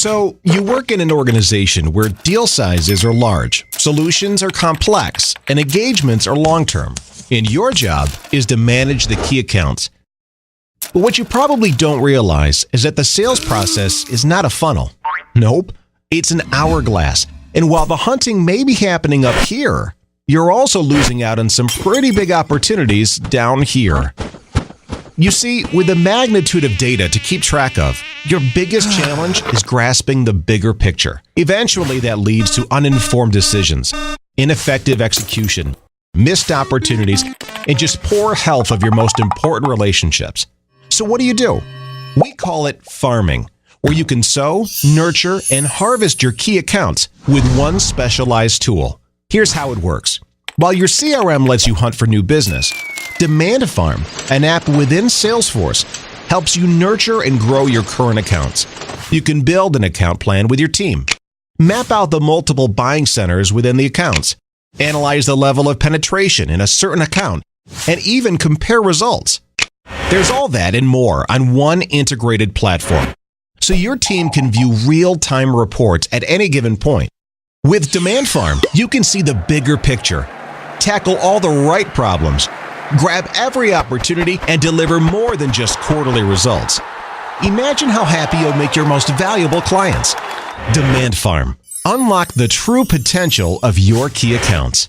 So, you work in an organization where deal sizes are large, solutions are complex, and engagements are long-term. And your job is to manage the key accounts. But what you probably don't realize is that the sales process is not a funnel. Nope, it's an hourglass. And while the hunting may be happening up here, you're also losing out on some pretty big opportunities down here. You see, with the magnitude of data to keep track of, your biggest challenge is grasping the bigger picture. Eventually, that leads to uninformed decisions, ineffective execution, missed opportunities, and just poor health of your most important relationships. So what do? We call it farming, where you can sow, nurture, and harvest your key accounts with one specialized tool. Here's how it works. While your CRM lets you hunt for new business, Demand Farm, an app within Salesforce, helps you nurture and grow your current accounts. You can build an account plan with your team, map out the multiple buying centers within the accounts, analyze the level of penetration in a certain account, and even compare results. There's all that and more on one integrated platform, so your team can view real-time reports at any given point. With Demand Farm, you can see the bigger picture, tackle all the right problems, grab every opportunity, and deliver more than just quarterly results. Imagine how happy you'll make your most valuable clients. Demand Farm. Unlock the true potential of your key accounts.